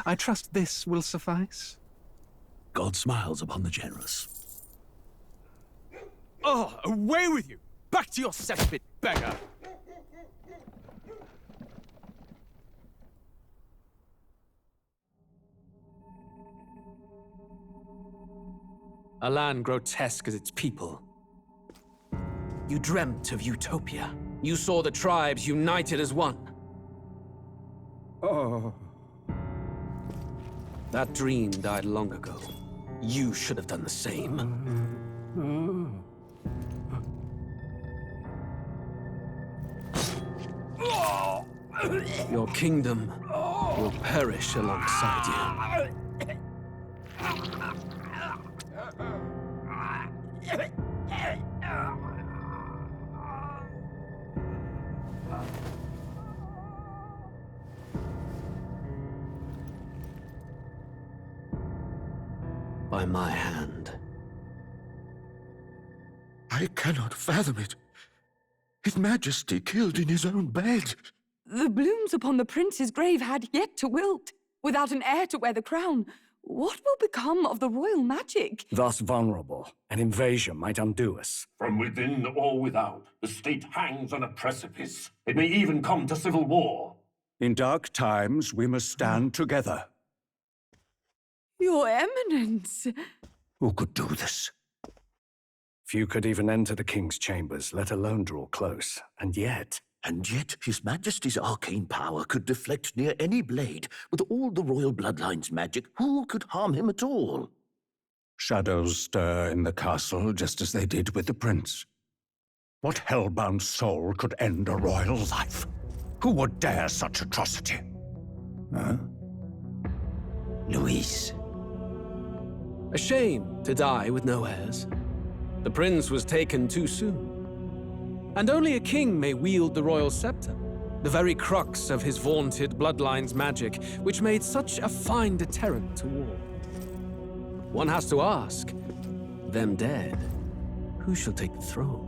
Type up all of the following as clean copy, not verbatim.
I trust this will suffice. God smiles upon the generous. Oh, away with you! Back to your cesspit, beggar! A land grotesque as its people. You dreamt of utopia. You saw the tribes united as one. Oh. That dream died long ago. You should have done the same. Your kingdom will perish alongside you. By my hand. I cannot fathom it. His Majesty killed in his own bed. The blooms upon the prince's grave had yet to wilt. Without an heir to wear the crown, what will become of the royal magic? Thus vulnerable, an invasion might undo us. From within or without, the state hangs on a precipice. It may even come to civil war. In dark times, we must stand together. Your Eminence! Who could do this? Few could even enter the king's chambers, let alone draw close. And yet His Majesty's arcane power could deflect near any blade. With all the royal bloodline's magic, who could harm him at all? shadows stir in the castle just as they did with the prince. What hellbound soul could end a royal life? Who would dare such atrocity? Huh? Louise. A shame to die with no heirs. The prince was taken too soon. And only a king may wield the royal scepter, the very crux of his vaunted bloodline's magic, which made such a fine deterrent to war. One has to ask, them dead, who shall take the throne?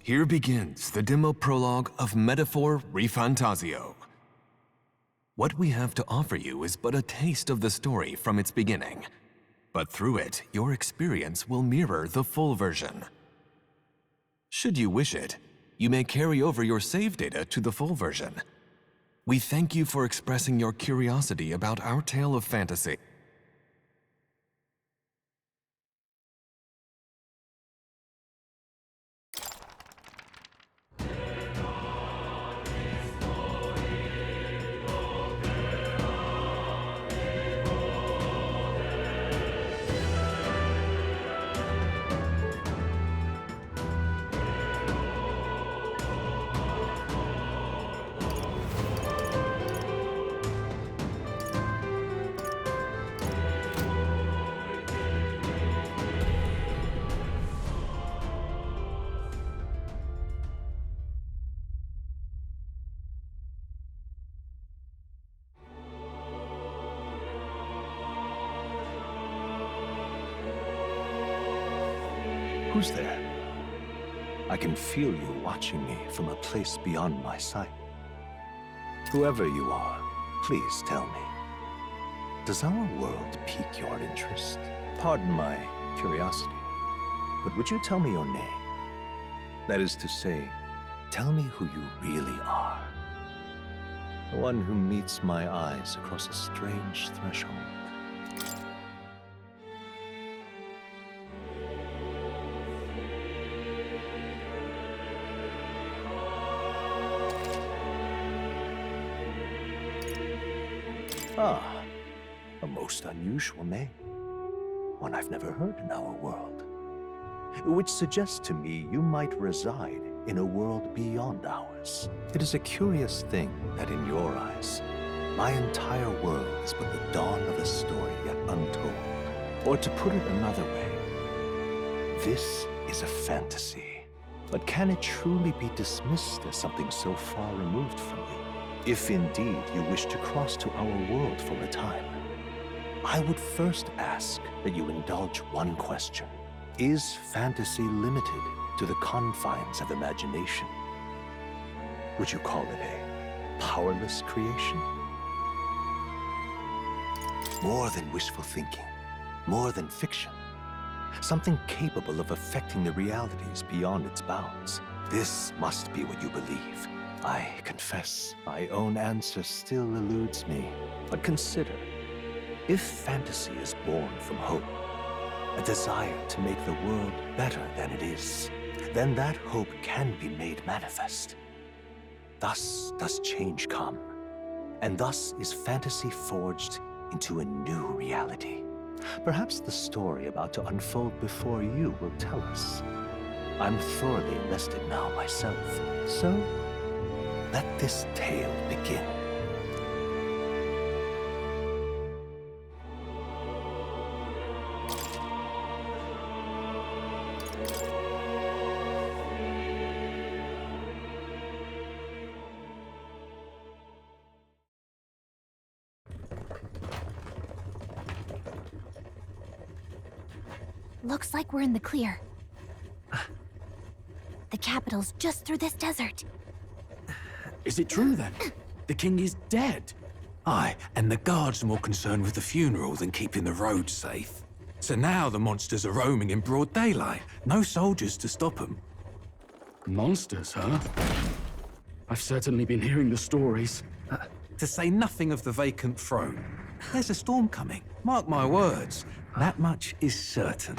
Here begins the demo prologue of Metaphor ReFantazio. What we have to offer you is but a taste of the story from its beginning, but through it, your experience will mirror the full version. Should you wish it, you may carry over your save data to the full version. We thank you for expressing your curiosity about our tale of fantasy. Who's there? I can feel you watching me from a place beyond my sight. Whoever you are, please tell me. Does our world pique your interest? Pardon my curiosity, but would you tell me your name? That is to say, tell me who you really are. The one who meets my eyes across a strange threshold. Ah, a most unusual name. One I've never heard in our world. Which suggests to me you might reside in a world beyond ours. It is a curious thing that in your eyes, my entire world is but the dawn of a story yet untold. Or to put it another way, this is a fantasy. But can it truly be dismissed as something so far removed from you? If indeed you wish to cross to our world for a time. I would first ask that you indulge one question. Is fantasy limited to the confines of imagination? Would you call it a powerless creation? More than wishful thinking, more than fiction. Something capable of affecting the realities beyond its bounds. This must be what you believe. I confess, my own answer still eludes me. But consider, if fantasy is born from hope, a desire to make the world better than it is, then that hope can be made manifest. Thus does change come, and thus is fantasy forged into a new reality. Perhaps the story about to unfold before you will tell us. I'm thoroughly invested now myself, so let this tale begin. Looks like we're in the clear. The capital's just through this desert. Is it true then? The king is dead? Aye, and the guards are more concerned with the funeral than keeping the roads safe. So now the monsters are roaming in broad daylight. No soldiers to stop them. Monsters, huh? I've certainly been hearing the stories. To say nothing of the vacant throne. There's a storm coming. Mark my words. That much is certain.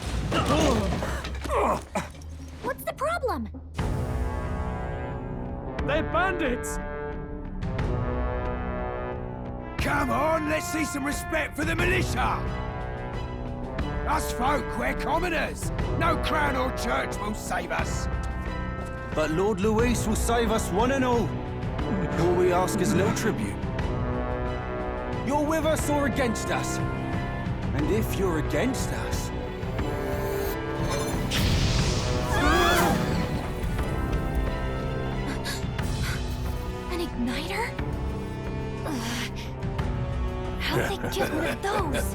What's the problem? They're bandits! Come on, let's see some respect for the militia! Us folk, we're commoners. No crown or church will save us. But Lord Luis will save us one and all. All we ask is a little tribute. You're with us or against us? And if you're against us... An igniter? How'd they get one of those?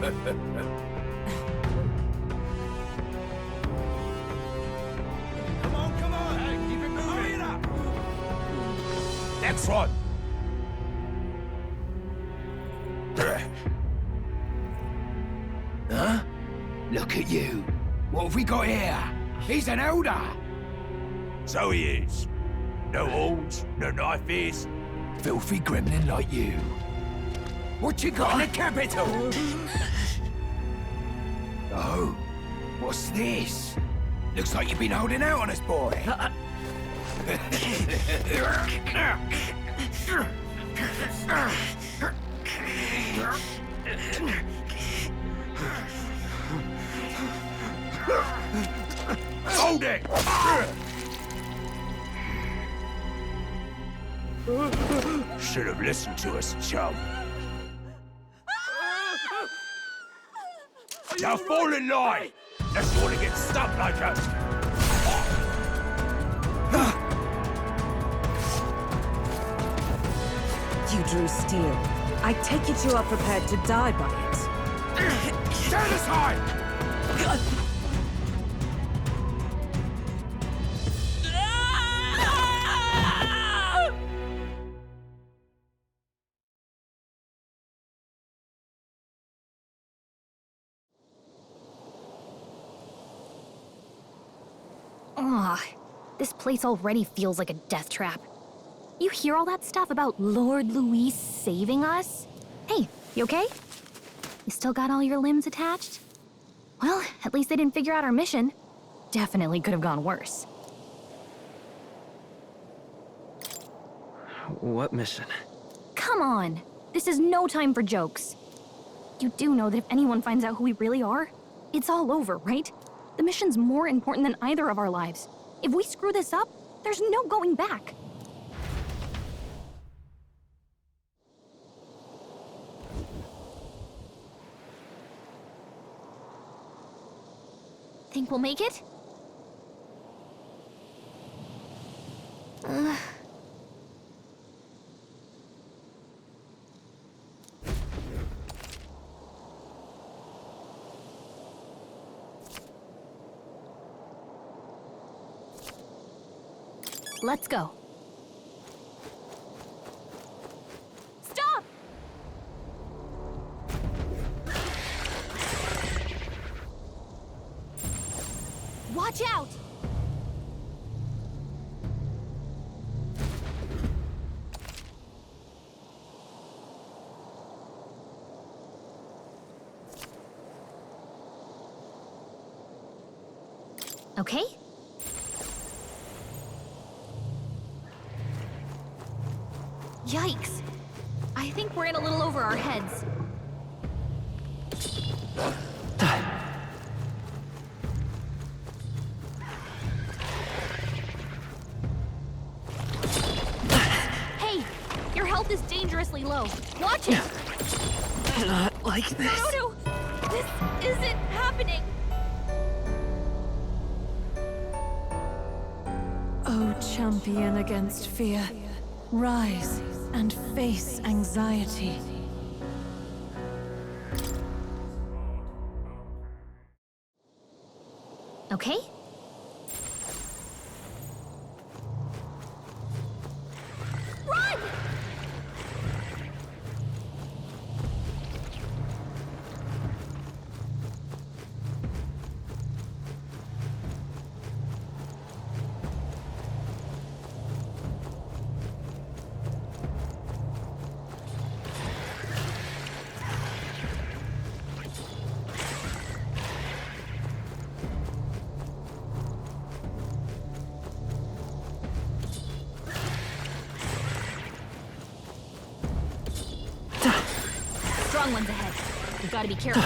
Come on, hey, keep it moving. Hurry it up! Next one! Huh? Look at you. What have we got here? He's an elder. So he is. No horns, no knife is. Filthy gremlin like you. What you got in the capital? Oh, what's this? Looks like you've been holding out on us, boy. Hold it! Should have listened to us, chum. Now fall in line! Unless you want to get stuck like us! You drew steel. I take it you are prepared to die by it. Stand aside! Ugh, this place already feels like a death trap. You hear all that stuff about Lord Luis saving us? Hey, you okay? You still got all your limbs attached? Well, at least they didn't figure out our mission. Definitely could have gone worse. What mission? Come on! This is no time for jokes. You do know that if anyone finds out who we really are, it's all over, right? The mission's more important than either of our lives. If we screw this up, there's no going back. Think we'll make it? Let's go. Stop! Watch out! Okay? Yikes! I think we're in a little over our heads. Hey! Your health is dangerously low. Watch it! Not like this. No! This isn't happening! O champion against fear, rise and face anxiety. Okay? Run! Strong ones ahead. We've got to be careful.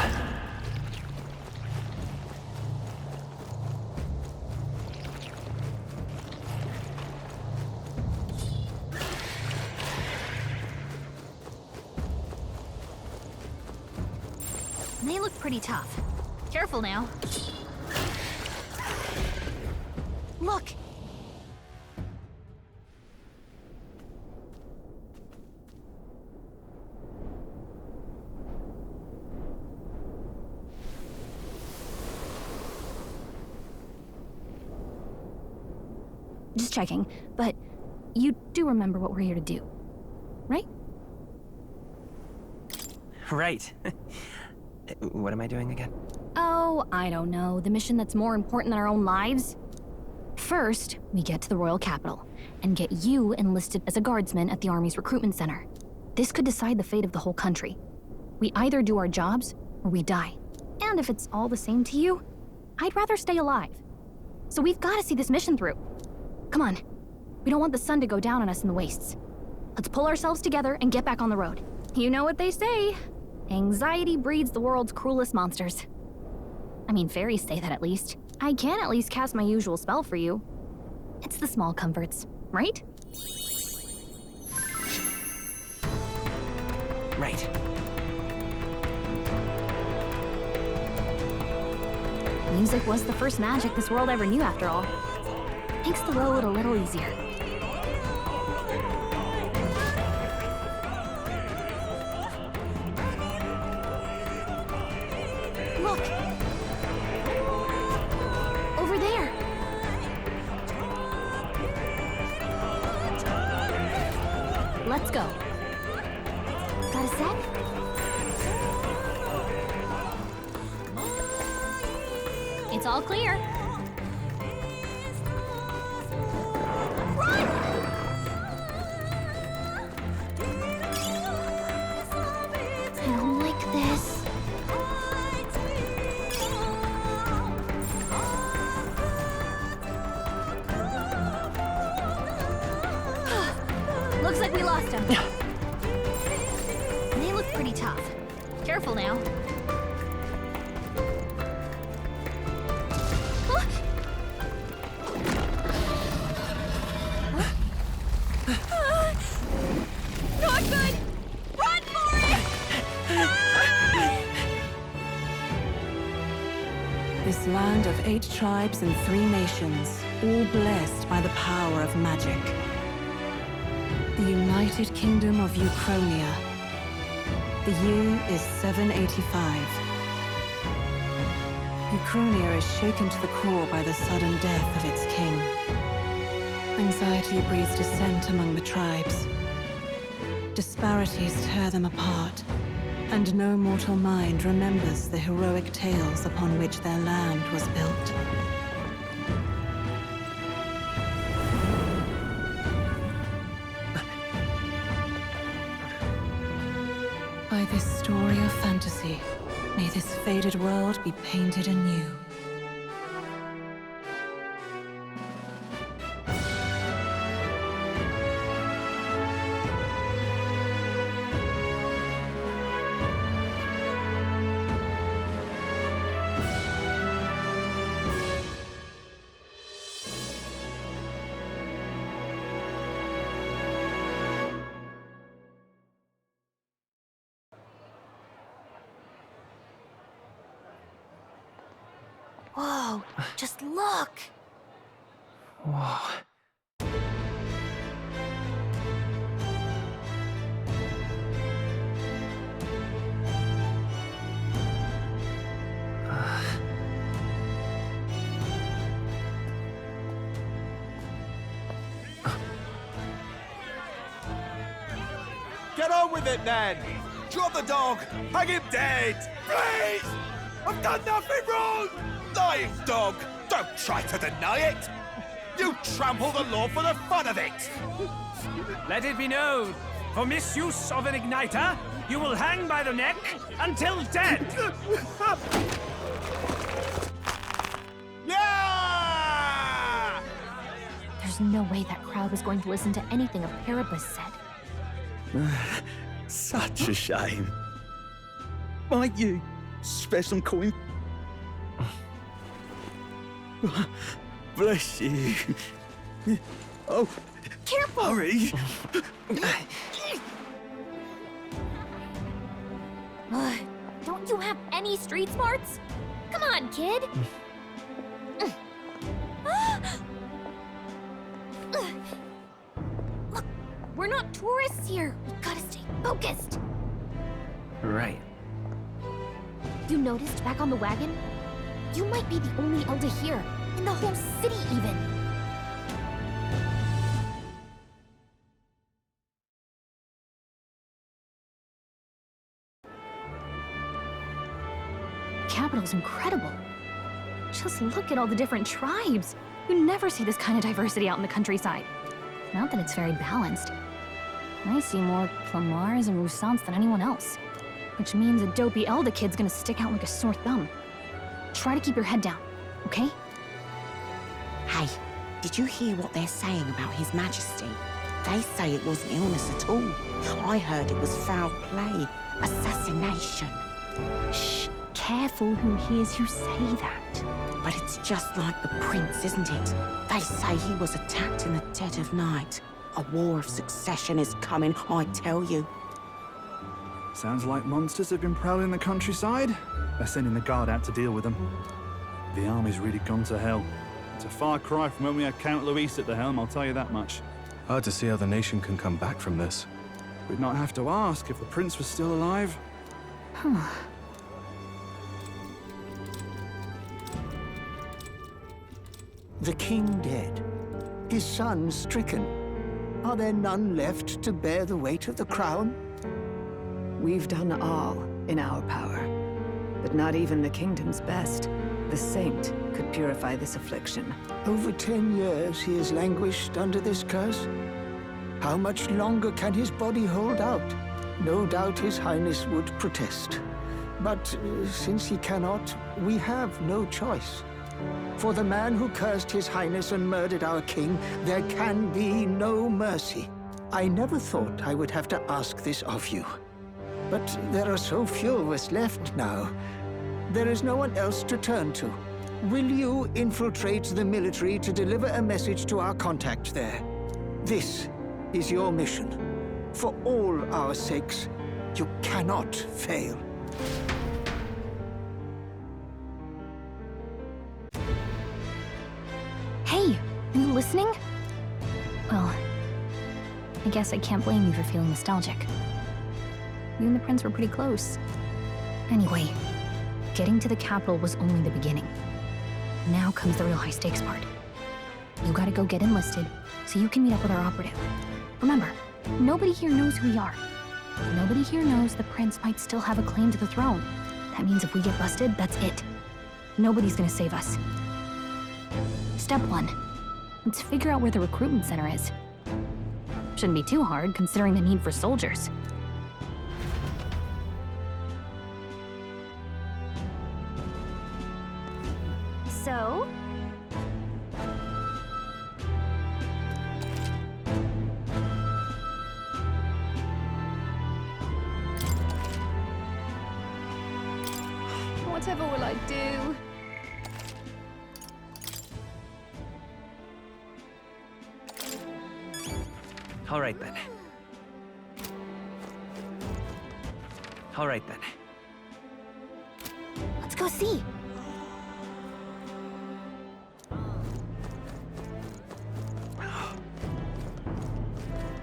They look pretty tough. Careful now. Look! Just checking, but you do remember what we're here to do, right? Right. What am I doing again? Oh, I don't know. The mission that's more important than our own lives? First, we get to the royal capital and get you enlisted as a guardsman at the army's recruitment center. This could decide the fate of the whole country. We either do our jobs or we die. And if it's all the same to you, I'd rather stay alive. So we've got to see this mission through. Come on. We don't want the sun to go down on us in the wastes. Let's pull ourselves together and get back on the road. You know what they say. Anxiety breeds the world's cruelest monsters. I mean, fairies say that at least. I can at least cast my usual spell for you. It's the small comforts, right? Right. Music was the first magic this world ever knew, after all. Makes the road a little easier. Look! Over there! Let's go. Got a sec? It's all clear. Run! I don't like this. Looks like we lost him. They look pretty tough. Careful now. Not good! Run for it! This land of 8 tribes and 3 nations, all blessed by the power of magic. The United Kingdom of Uchronia. The year is 785. Uchronia is shaken to the core by the sudden death of its king. Anxiety breeds dissent among the tribes. Disparities tear them apart, and no mortal mind remembers the heroic tales upon which their land was built. By this story of fantasy, may this faded world be painted anew. Whoa, just look! Whoa. Get on with it, then! Drop the dog! Hang him dead! Please! I've done nothing wrong! Lying dog! Don't try to deny it! You trample the law for the fun of it! Let it be known, for misuse of an igniter, you will hang by the neck until dead! Yeah! There's no way that crowd was going to listen to anything a Paribus said. Such a shame. Might you spare some coin? Bless you. Oh, careful! Hurry! Don't you have any street smarts? Come on, kid! Look, we're not tourists here. We gotta stay focused. Right. You noticed back on the wagon? You might be the only elder here, in the whole city even. The capital's incredible. Just look at all the different tribes. You never see this kind of diversity out in the countryside. Not that it's very balanced. I see more Plamars and Roussants than anyone else. Which means a dopey Elder kid's gonna stick out like a sore thumb. Try to keep your head down, okay? Hey, did you hear what they're saying about His Majesty? They say it wasn't illness at all. I heard it was foul play, assassination. Shh, careful who hears you say that. But it's just like the prince, isn't it? They say he was attacked in the dead of night. A war of succession is coming, I tell you. Sounds like monsters have been prowling the countryside. They're sending the guard out to deal with them. The army's really gone to hell. It's a far cry from when we had Count Luis at the helm, I'll tell you that much. Hard to see how the nation can come back from this. We'd not have to ask if the prince was still alive. The king dead, his son stricken. Are there none left to bear the weight of the crown? We've done all in our power, but not even the kingdom's best, the saint, could purify this affliction. Over 10 years he has languished under this curse. How much longer can his body hold out? No doubt his highness would protest. But since he cannot, we have no choice. For the man who cursed his highness and murdered our king, there can be no mercy. I never thought I would have to ask this of you. But there are so few of us left now. There is no one else to turn to. Will you infiltrate the military to deliver a message to our contact there? This is your mission. For all our sakes, you cannot fail. Hey, are you listening? Well, I guess I can't blame you for feeling nostalgic. You and the prince were pretty close. Anyway, getting to the capital was only the beginning. Now comes the real high-stakes part. You gotta go get enlisted, so you can meet up with our operative. Remember, nobody here knows who we are. Nobody here knows the prince might still have a claim to the throne. That means if we get busted, that's it. Nobody's gonna save us. Step 1. Let's figure out where the recruitment center is. Shouldn't be too hard, considering the need for soldiers. So? Whatever will I do? All right then. All right then. Let's go see.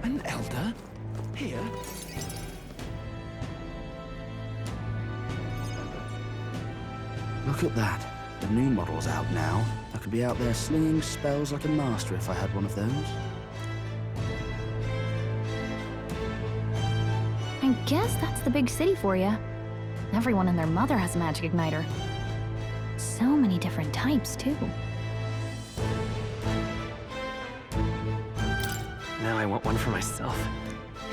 An elder? Here? Look at that. The new model's out now. I could be out there slinging spells like a master if I had one of those. I guess that's the big city for you. Everyone and their mother has a magic igniter. So many different types, too. Now I want one for myself.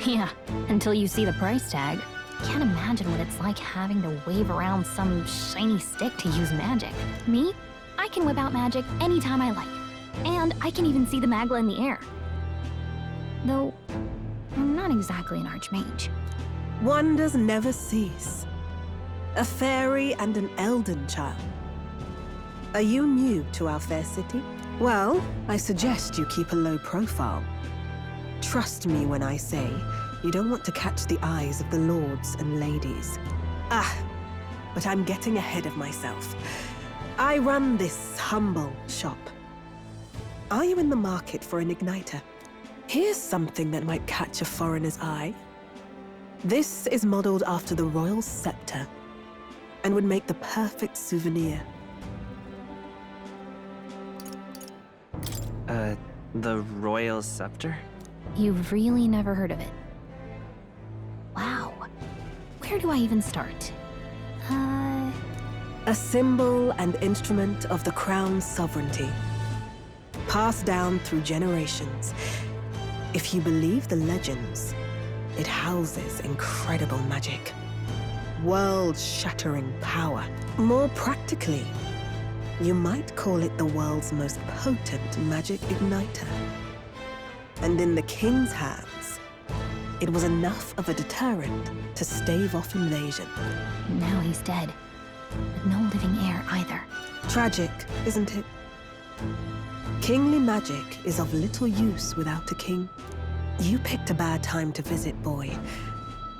Yeah, until you see the price tag. Can't imagine what it's like having to wave around some shiny stick to use magic. Me? I can whip out magic anytime I like. And I can even see the Magla in the air. Though, I'm not exactly an archmage. Wonders never cease. A fairy and an elden child. Are you new to our fair city? Well, I suggest you keep a low profile. Trust me when I say you don't want to catch the eyes of the lords and ladies. But I'm getting ahead of myself. I run this humble shop. Are you in the market for an igniter? Here's something that might catch a foreigner's eye. This is modeled after the royal scepter and would make the perfect souvenir. The royal scepter? You've really never heard of it? Wow. Where do I even start? A symbol and instrument of the crown's sovereignty. Passed down through generations. If you believe the legends, it houses incredible magic. World-shattering power. More practically, you might call it the world's most potent magic igniter. And in the king's hands, it was enough of a deterrent to stave off invasion. Now he's dead. With no living heir either. Tragic, isn't it? Kingly magic is of little use without a king. You picked a bad time to visit, boy.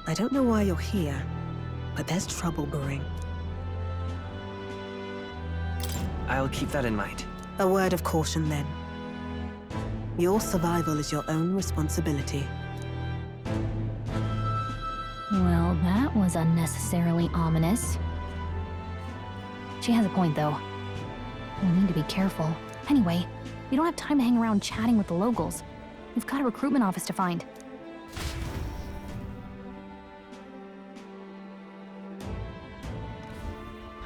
I don't know why you're here, but there's trouble brewing. I'll keep that in mind. A word of caution, then. Your survival is your own responsibility. Well, that was unnecessarily ominous. She has a point, though. We need to be careful. Anyway, we don't have time to hang around chatting with the locals. We've got a recruitment office to find.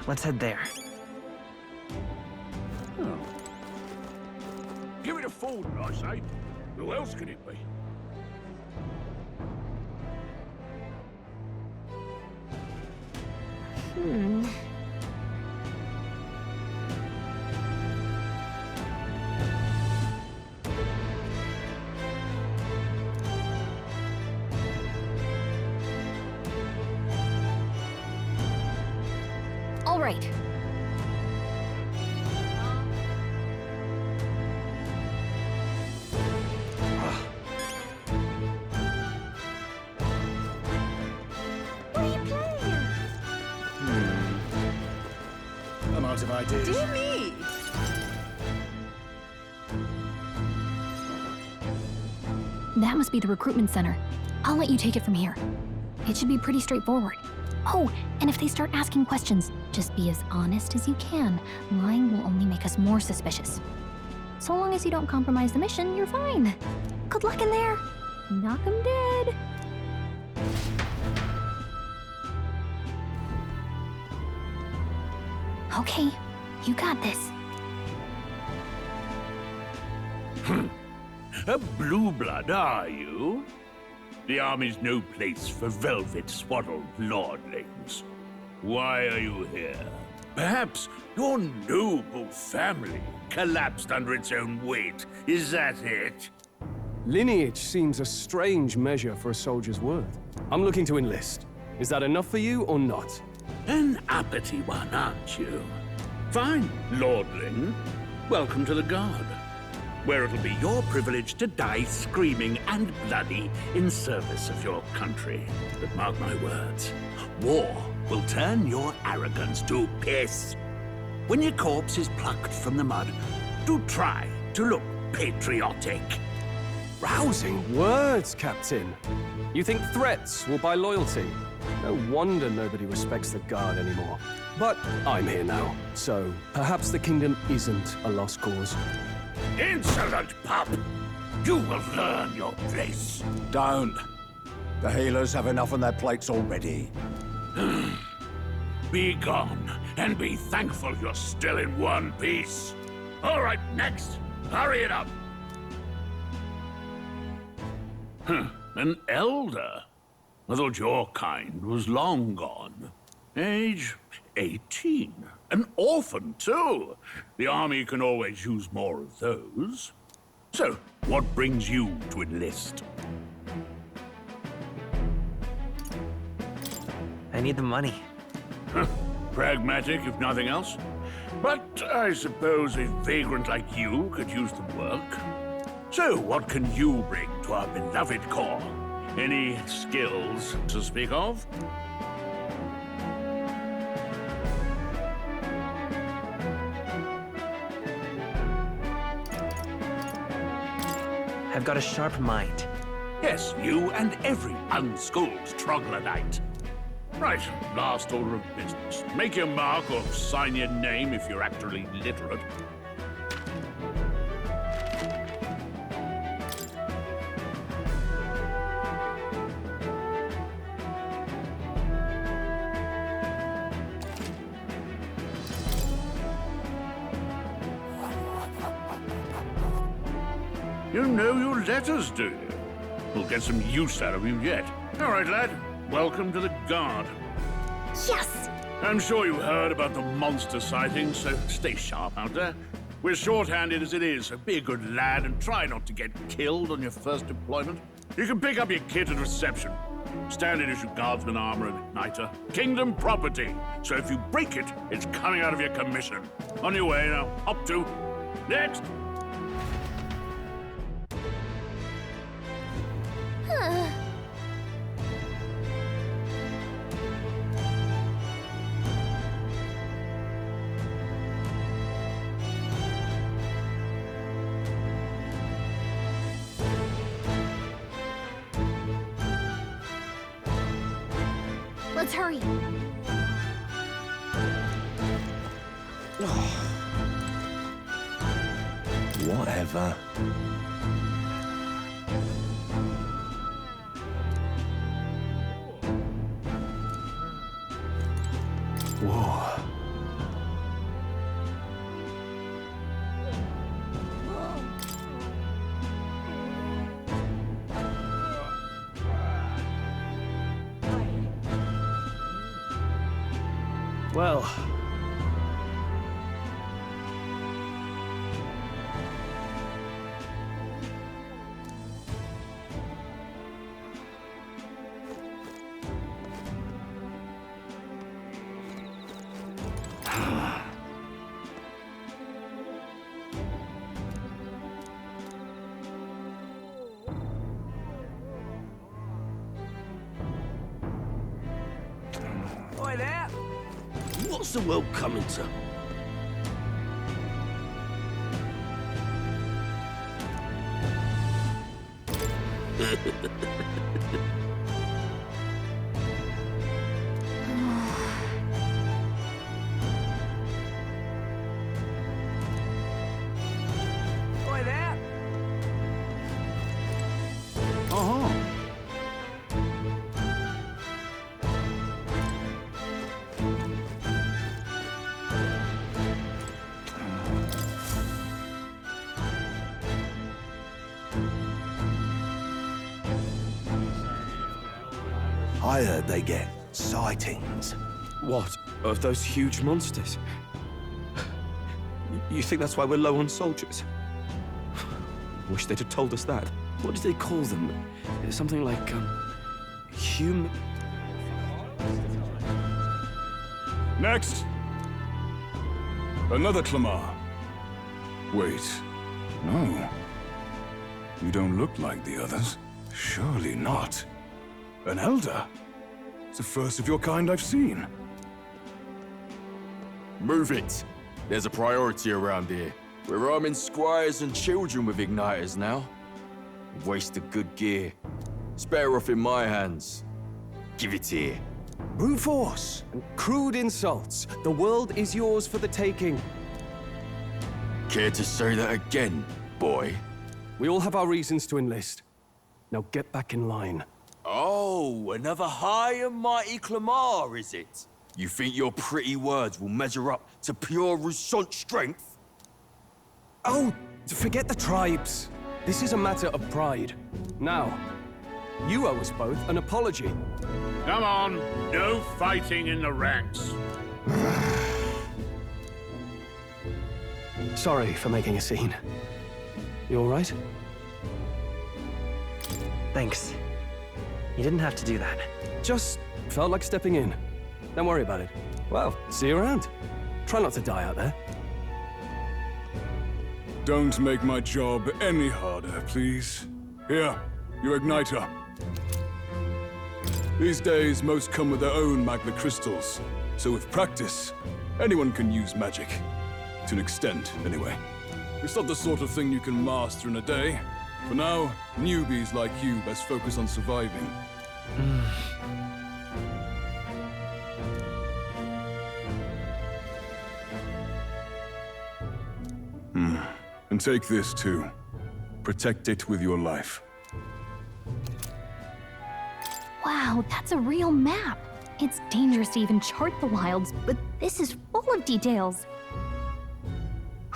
Let's head there. Oh. Give it a forward, I say. Who else can it be? All right. What are you playing? I'm out of ideas. Dear me! That must be the recruitment center. I'll let you take it from here. It should be pretty straightforward. Oh, and if they start asking questions, just be as honest as you can. Lying will only make us more suspicious. So long as you don't compromise the mission, you're fine. Good luck in there. Knock 'em dead. Okay, you got this. A blue blood, are you? The army's no place for velvet-swaddled lordlings. Why are you here? Perhaps your noble family collapsed under its own weight. Is that it? Lineage seems a strange measure for a soldier's worth. I'm looking to enlist. Is that enough for you or not? An uppity one, aren't you? Fine, lordling. Welcome to the Guard, where it'll be your privilege to die screaming and bloody in service of your country. But mark my words, war will turn your arrogance to piss. When your corpse is plucked from the mud, do try to look patriotic. Rousing words, Captain. You think threats will buy loyalty? No wonder nobody respects the Guard anymore. But I'm here now, so perhaps the kingdom isn't a lost cause. Insolent pup! You will learn your place. Don't. The healers have enough on their plates already. Be gone, and be thankful you're still in one piece. All right, next. Hurry it up. An elder? I thought your kind was long gone. Age 18. An orphan, too. The army can always use more of those. So, what brings you to enlist? I need the money. Pragmatic, if nothing else. But I suppose a vagrant like you could use the work. So, what can you bring to our beloved corps? Any skills to speak of? I've got a sharp mind. Yes, you and every unschooled troglodyte. Right, last order of business. Make your mark or sign your name if you're actually literate. You know your letters, do you? We'll get some use out of you yet. All right, lad. Welcome to the Guard. Yes! I'm sure you heard about the monster sightings, so stay sharp out there. We're short-handed as it is, so be a good lad and try not to get killed on your first deployment. You can pick up your kit at reception. Standard issue guardsman armor and igniter. Kingdom property. So if you break it, it's coming out of your commission. On your way now. Up to. Next. Let's hurry. Whatever. Whoa. Well... Oi there! What's the world coming to? I heard they get sightings. What? Of those huge monsters? You think that's why we're low on soldiers? Wish they'd have told us that. What did they call them? Something like, human... Next! Another Clamar. Wait, no. You don't look like the others. Surely not. An elder? It's the first of your kind I've seen. Move it. There's a priority around here. We're arming squires and children with igniters now. Waste of good gear. It's better off in my hands. Give it here. Brute force and crude insults. The world is yours for the taking. Care to say that again, boy? We all have our reasons to enlist. Now get back in line. Oh, another high and mighty Clamar, is it? You think your pretty words will measure up to pure Rousant strength? Oh, forget the tribes. This is a matter of pride. Now, you owe us both an apology. Come on, no fighting in the ranks. Sorry for making a scene. You all right? Thanks. You didn't have to do that. Just felt like stepping in. Don't worry about it. Well, see you around. Try not to die out there. Don't make my job any harder, please. Here, your igniter. These days, most come with their own magna crystals. So with practice, anyone can use magic. To an extent, anyway. It's not the sort of thing you can master in a day. For now, newbies like you best focus on surviving. And take this too. Protect it with your life. Wow, that's a real map. It's dangerous to even chart the wilds, but this is full of details.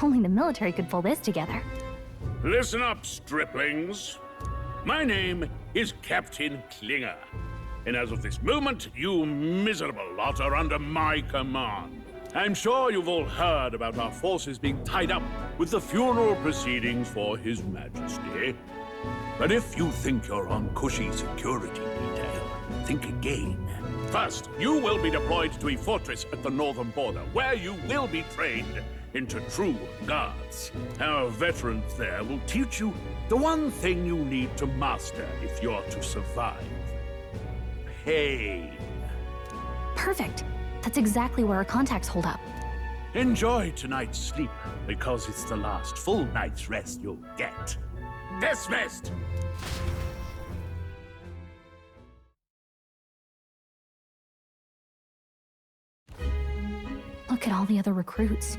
Only the military could pull this together. Listen up, striplings. My name is Captain Klinger, and as of this moment, you miserable lot are under my command. I'm sure you've all heard about our forces being tied up with the funeral proceedings for His Majesty. But if you think you're on cushy security detail, think again. First, you will be deployed to a fortress at the northern border, where you will be trained into true guards. Our veterans there will teach you the one thing you need to master if you're to survive. Pain. Perfect. That's exactly where our contacts hold up. Enjoy tonight's sleep, because it's the last full night's rest you'll get. Dismissed! Look at all the other recruits.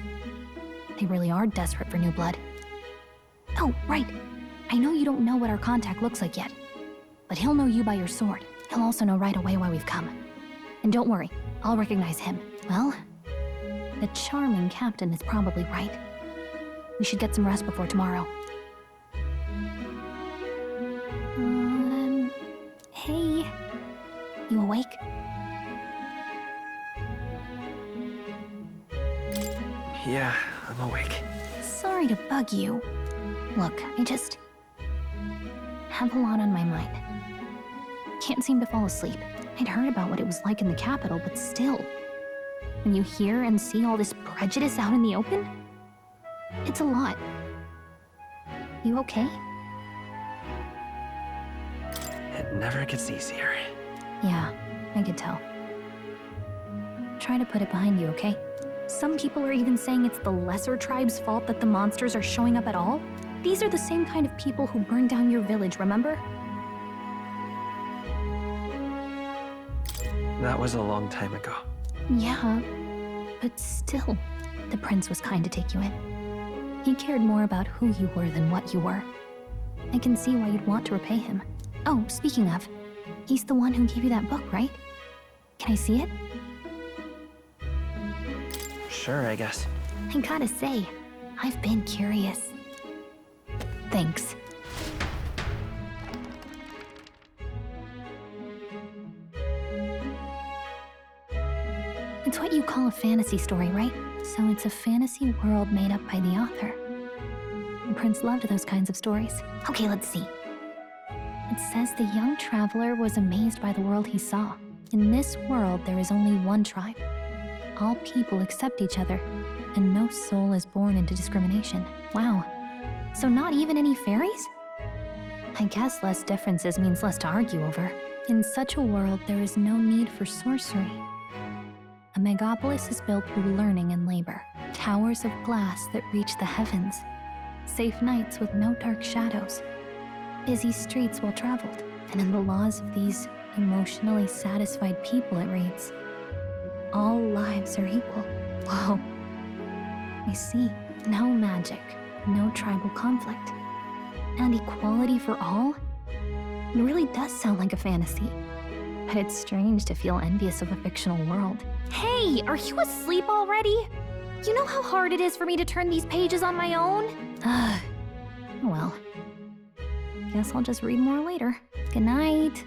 They really are desperate for new blood. Oh, right. I know you don't know what our contact looks like yet, but he'll know you by your sword. He'll also know right away why we've come. And don't worry, I'll recognize him. Well, the charming captain is probably right. We should get some rest before tomorrow. Hey. You awake? Yeah, I'm awake. Sorry to bug you. Look, I just have a lot on my mind. Can't seem to fall asleep. I'd heard about what it was like in the capital, but still. When you hear and see all this prejudice out in the open, it's a lot. You okay? It never gets easier. Yeah, I could tell. Try to put it behind you, okay? Some people are even saying it's the lesser tribe's fault that the monsters are showing up at all. These are the same kind of people who burned down your village, remember? That was a long time ago. Yeah, but still, the prince was kind to take you in. He cared more about who you were than what you were. I can see why you'd want to repay him. Oh, speaking of, he's the one who gave you that book, right? Can I see it? Sure, I guess. I gotta say, I've been curious. Thanks. call a fantasy story, right? So it's a fantasy world made up by the author. And Prince loved those kinds of stories. Okay, let's see. It says the young traveler was amazed by the world he saw. In this world, there is only one tribe. All people accept each other, and no soul is born into discrimination. Wow. So not even any fairies? I guess less differences means less to argue over. In such a world, there is no need for sorcery. A megapolis is built through learning and labor. Towers of glass that reach the heavens. Safe nights with no dark shadows. Busy streets well traveled. And in the laws of these emotionally satisfied people, it reads, all lives are equal. Whoa. I see. No magic, no tribal conflict. And equality for all? It really does sound like a fantasy. But it's strange to feel envious of a fictional world. Hey, are you asleep already? You know how hard it is for me to turn these pages on my own? Well, guess I'll just read more later. Good night.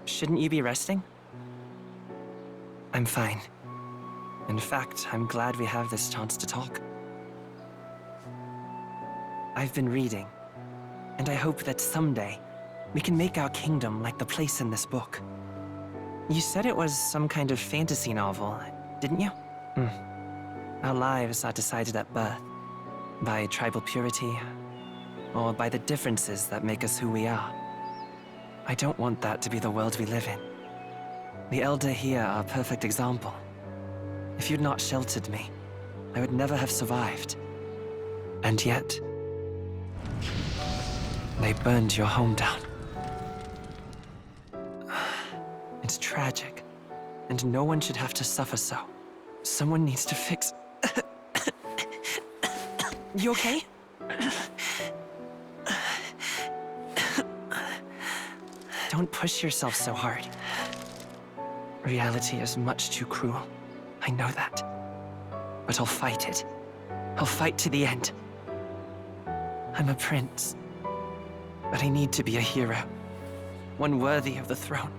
Shouldn't you be resting? I'm fine. In fact, I'm glad we have this chance to talk. I've been reading, and I hope that someday we can make our kingdom like the place in this book. You said it was some kind of fantasy novel, didn't you? Our lives are decided at birth, by tribal purity, or by the differences that make us who we are. I don't want that to be the world we live in. The Elder here are a perfect example. If you'd not sheltered me, I would never have survived. And yet, they burned your home down. It's tragic, and no one should have to suffer so. Someone needs to fix... You okay? Don't push yourself so hard. Reality is much too cruel. I know that. But I'll fight it. I'll fight to the end. I'm a prince. But I need to be a hero. One worthy of the throne.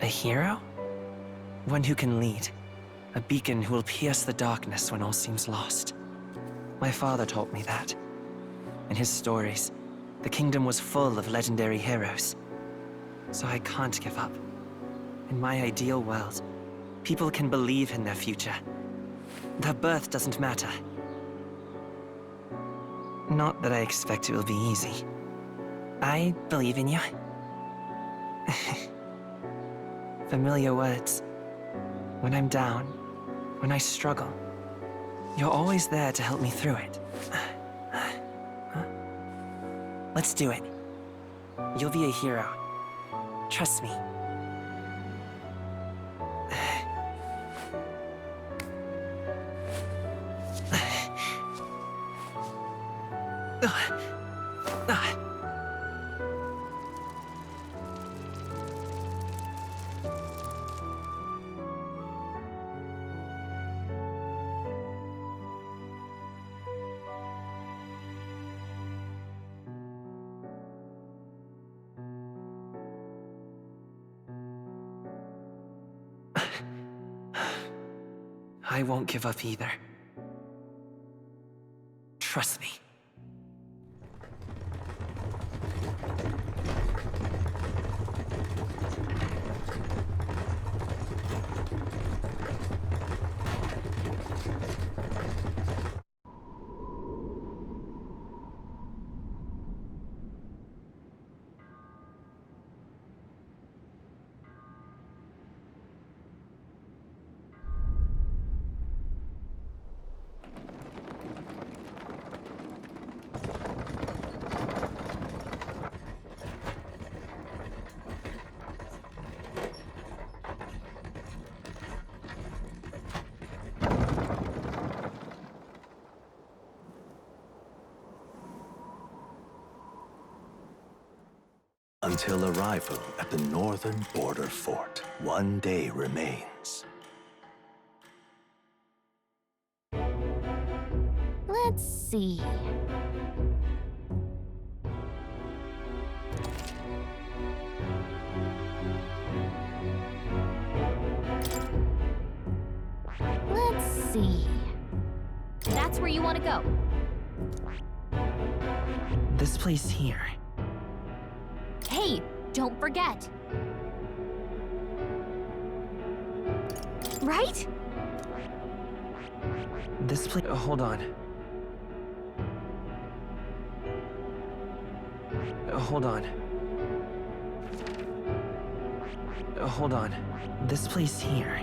A hero? One who can lead. A beacon who will pierce the darkness when all seems lost. My father taught me that. In his stories, the kingdom was full of legendary heroes. So I can't give up. In my ideal world, people can believe in their future. Their birth doesn't matter. Not that I expect it will be easy. I believe in you. Familiar words. When I'm down, when I struggle, you're always there to help me through it. Let's do it. You'll be a hero. Trust me. I won't give up either. Trust me. Until arrival at the northern border fort, one day remains. Let's see. Let's see. That's where you want to go. This place here. Hey, don't forget. Right? This place. Hold on. Hold on. Hold on. This place here.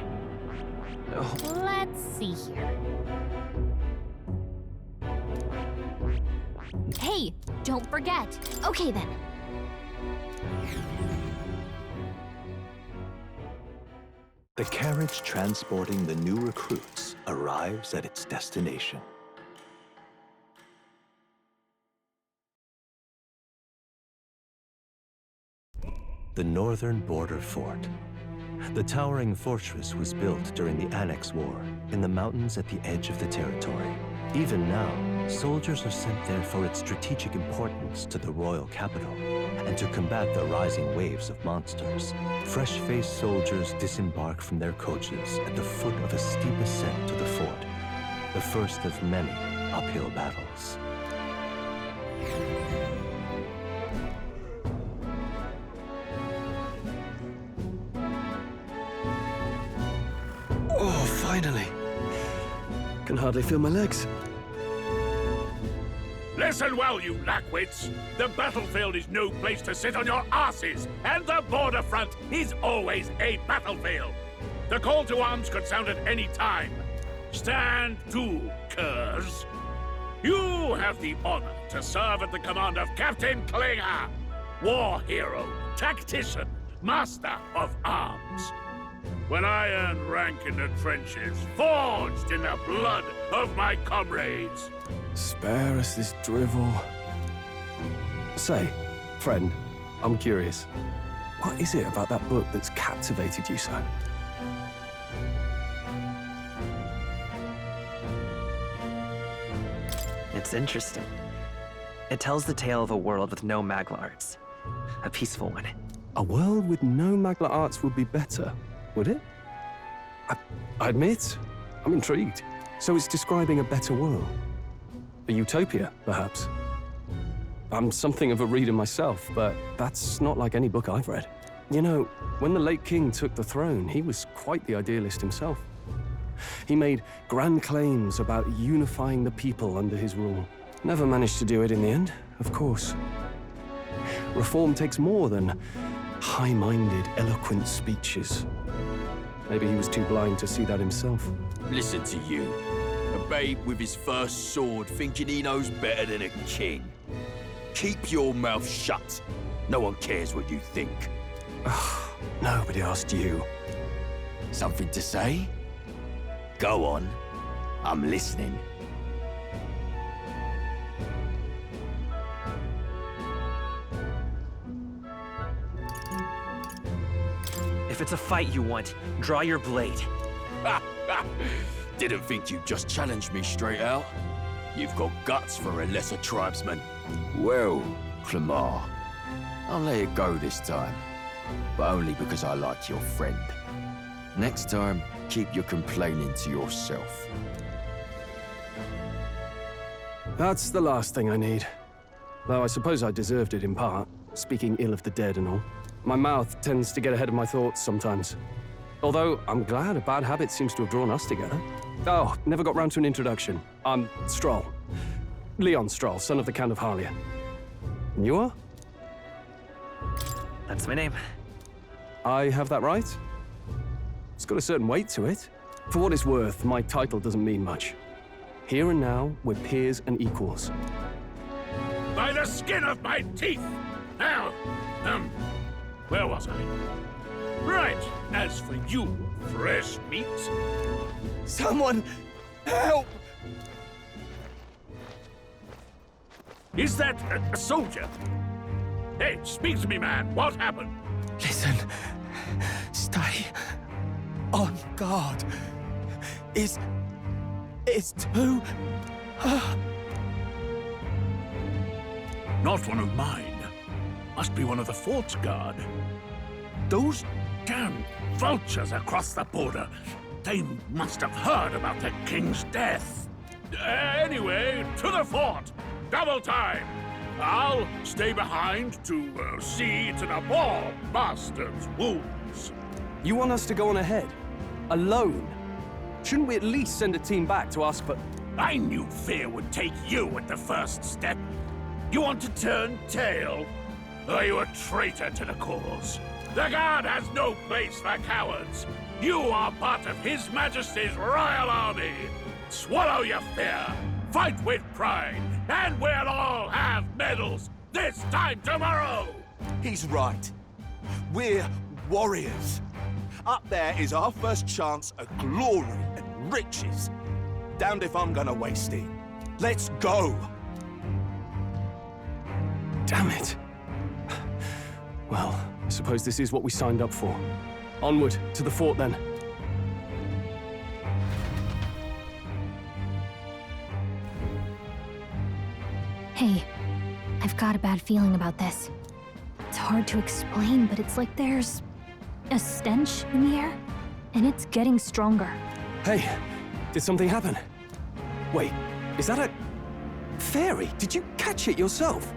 Let's see here. Hey, don't forget. Okay then. The carriage transporting the new recruits arrives at its destination. The northern border fort. The towering fortress was built during the Annex War in the mountains at the edge of the territory. Even now, soldiers are sent there for its strategic importance to the royal capital and to combat the rising waves of monsters. Fresh-faced soldiers disembark from their coaches at the foot of a steep ascent to the fort, the first of many uphill battles. Oh, finally. Can hardly feel my legs. Listen well, you lackwits. The battlefield is no place to sit on your asses, and the border front is always a battlefield. The call to arms could sound at any time. Stand to, curs. You have the honor to serve at the command of Captain Klinger, war hero, tactician, master of arms. When I earned rank in the trenches, forged in the blood of my comrades. Spare us this drivel. Say, friend, I'm curious. What is it about that book that's captivated you so? It's interesting. It tells the tale of a world with no Magla arts. A peaceful one. A world with no Magla arts would be better, would it? I admit, I'm intrigued. So it's describing a better world. A utopia, perhaps. I'm something of a reader myself, but that's not like any book I've read. You know, when the late king took the throne, he was quite the idealist himself. He made grand claims about unifying the people under his rule. Never managed to do it in the end, of course. Reform takes more than high-minded, eloquent speeches. Maybe he was too blind to see that himself. Listen to you. A babe with his first sword thinking he knows better than a king. Keep your mouth shut. No one cares what you think. Nobody asked you. Something to say? Go on. I'm listening. If it's a fight you want, draw your blade. Didn't think you'd just challenge me straight out. You've got guts for a lesser tribesman. Well, Clemar, I'll let it go this time. But only because I like your friend. Next time, keep your complaining to yourself. That's the last thing I need. Though I suppose I deserved it in part, speaking ill of the dead and all. My mouth tends to get ahead of my thoughts sometimes. Although, I'm glad a bad habit seems to have drawn us together. Oh, never got round to an introduction. I'm Stroll. Leon Stroll, son of the Count of Harlia. And you are? That's my name. I have that right? It's got a certain weight to it. For what it's worth, my title doesn't mean much. Here and now, we're peers and equals. By the skin of my teeth! Now, where was I? Right, as for you, fresh meat... Someone, help! Is that a soldier? Hey, speak to me, man. What happened? Listen. Stay on guard. It's too... Not one of mine. Must be one of the fort's guard. Those damn vultures across the border. They must have heard about the king's death. Anyway, to the fort. Double time. I'll stay behind to see to the poor bastard's wounds. You want us to go on ahead? Alone? Shouldn't we at least send a team back to ask for... I knew fear would take you at the first step. You want to turn tail? Are you a traitor to the cause? The Guard has no place for cowards. You are part of His Majesty's Royal Army. Swallow your fear. Fight with pride. And we'll all have medals this time tomorrow. He's right. We're warriors. Up there is our first chance at glory and riches. Damned if I'm gonna waste it. Let's go! Damn it. Well, I suppose this is what we signed up for. Onward, to the fort then. Hey, I've got a bad feeling about this. It's hard to explain, but it's like there's a stench in the air, and it's getting stronger. Hey, did something happen? Wait, is that a... fairy? Did you catch it yourself?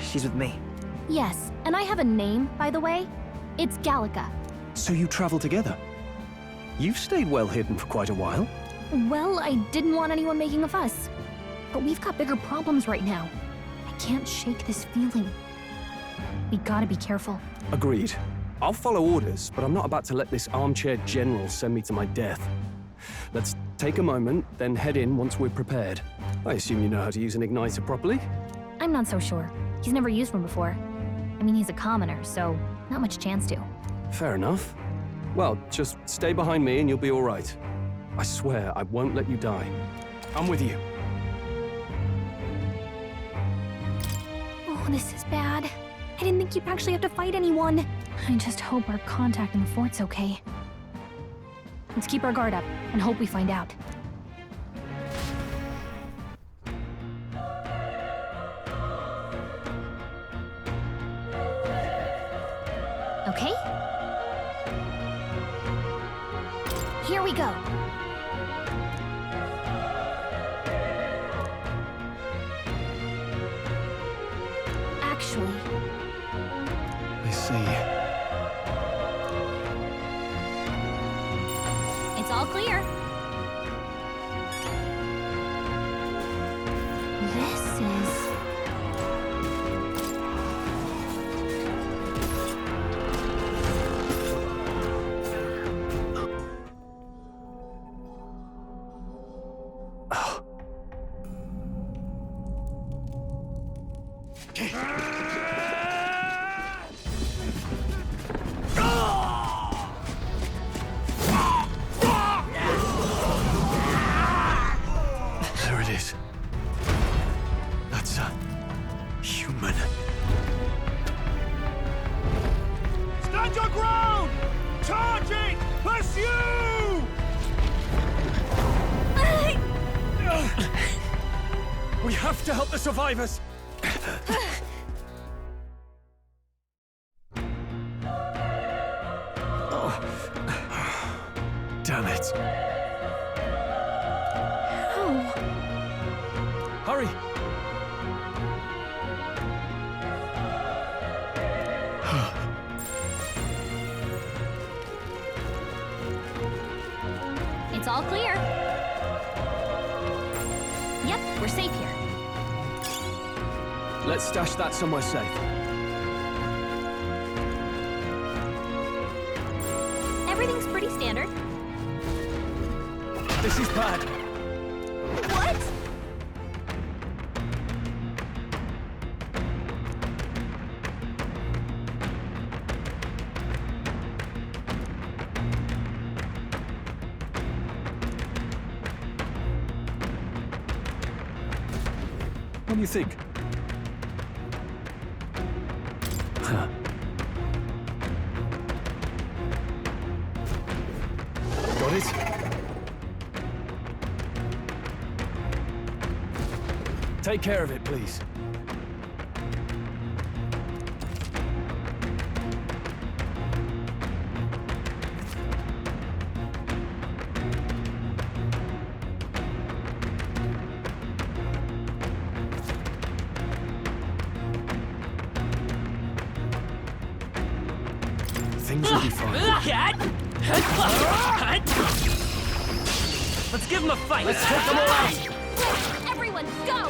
She's with me. Yes, and I have a name, by the way. It's Gallica. So you travel together? You've stayed well hidden for quite a while. Well, I didn't want anyone making a fuss. But we've got bigger problems right now. I can't shake this feeling. We gotta be careful. Agreed. I'll follow orders, but I'm not about to let this armchair general send me to my death. Let's take a moment, then head in once we're prepared. I assume you know how to use an igniter properly? I'm not so sure. He's never used one before. I mean, he's a commoner, so not much chance to. Fair enough. Well, just stay behind me and you'll be all right. I swear I won't let you die. I'm with you. Oh, this is bad. I didn't think you'd actually have to fight anyone. I just hope our contact in the fort's okay. Let's keep our guard up and hope we find out. Okay? Here we go. Actually... I see. It's all clear. This is... There it is. That's a... human. Stand your ground! Charging! Pursue! We have to help the survivors! Damn it. How? Hurry! It's all clear. Yep, we're safe here. Let's stash that somewhere safe. Everything's pretty standard. This is bad. What? What do you think? Huh. Got it? Take care of it, please. Things will be fine. Let's give him a fight! Let's take them away! Everyone, go!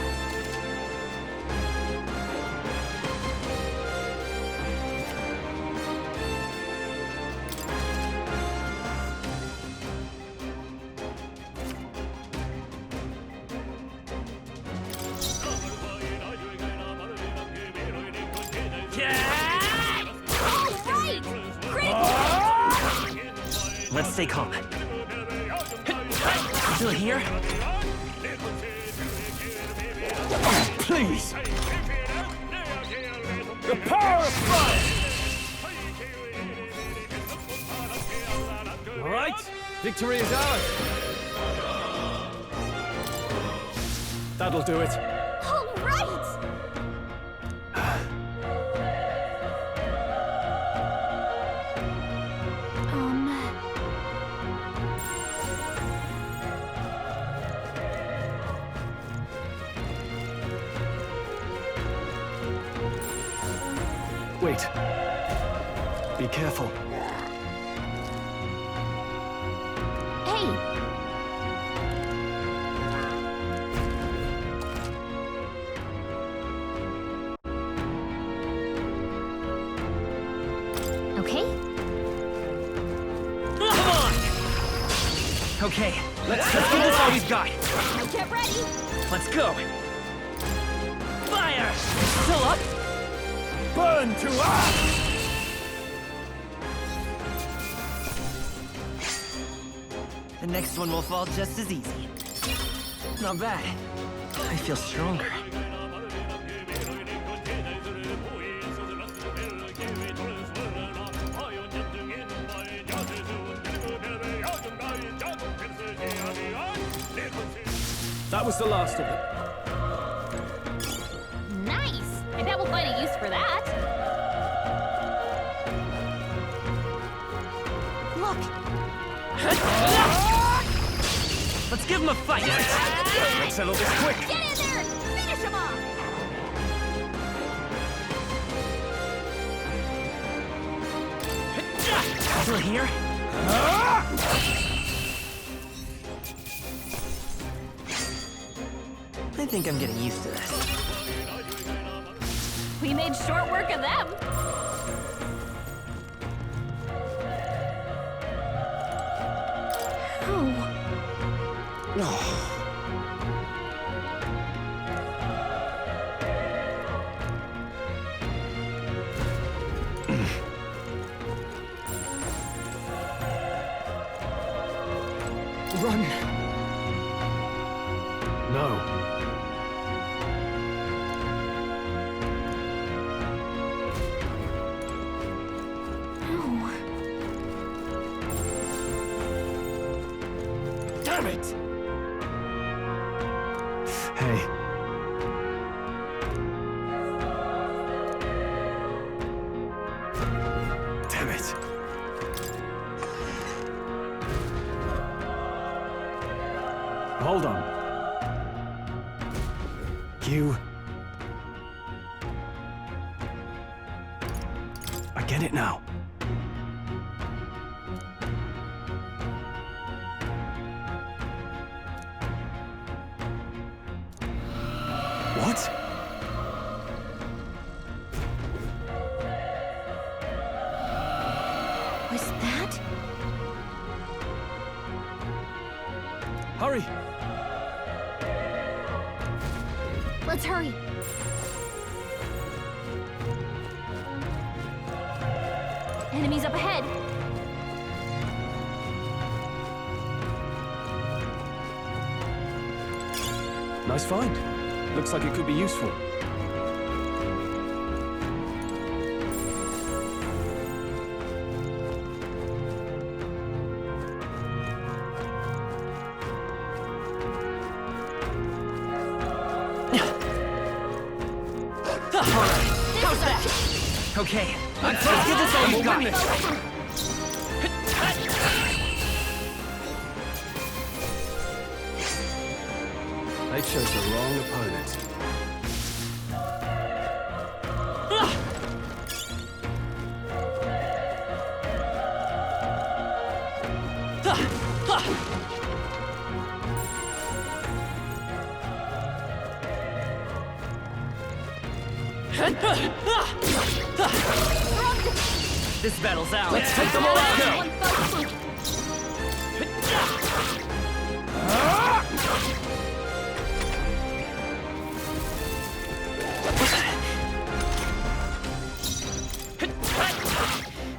Let's stay calm. Still here? Please! The power of fire! All right, victory is ours. That'll do it. All right! Wait. Be careful. Hey! Okay? Come on! Okay, let's give this all we've got. Get ready! Let's go! Fire! Still up? Burn to ash! The next one will fall just as easy. Not bad. I feel stronger. That was the last of them. Nice! I bet we'll find a use for that. Look! Let's give him a fight! Let's settle this quick! Get in there! Finish him off! Still here? I think I'm getting used to this. We made short work of them. Run! No. Damn it! Hey. Damn it. Hold on. You... I get it now. What? Was that? Hurry! Let's hurry. Enemies up ahead. Nice find. Looks like it could be useful. How's that? Okay, let's give this all you got. They chose the wrong opponent. This battle's out. Let's take them all out.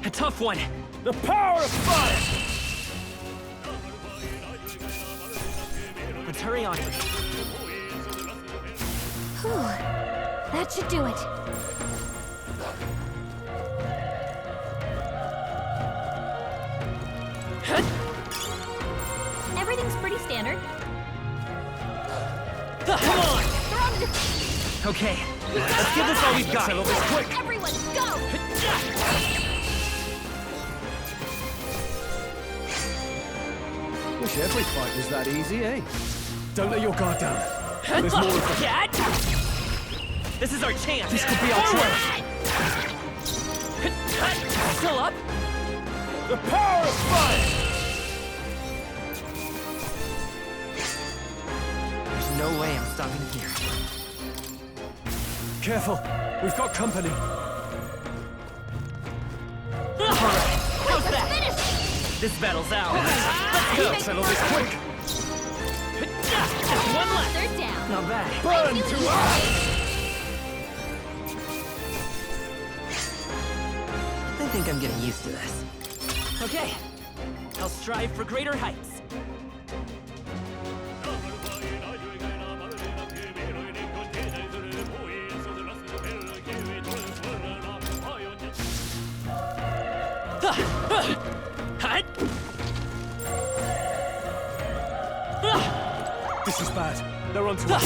A tough one. The power of fire! Let's hurry on. Whew. That should do it. Everything's pretty standard. Come on! Okay, let's give this all we've got. Settle this quick. Everyone, go! Wish every fight was that easy, eh? Don't let your guard down. There's more of them. This is our chance. This could be our chance. Still up? The power of fire! There's no way I'm stopping here. Careful, we've got company. How's that? This battle's out. Let's go. Settle this quick. Just one left. They're down. Not bad. Burn to us! I think I'm getting used to this. Okay, I'll strive for greater heights. This is bad. They're onto us.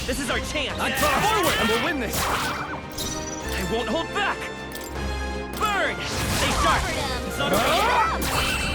This is our chance. Forward, and we'll win this. I won't hold back. Burn! Stay sharp. It's not over.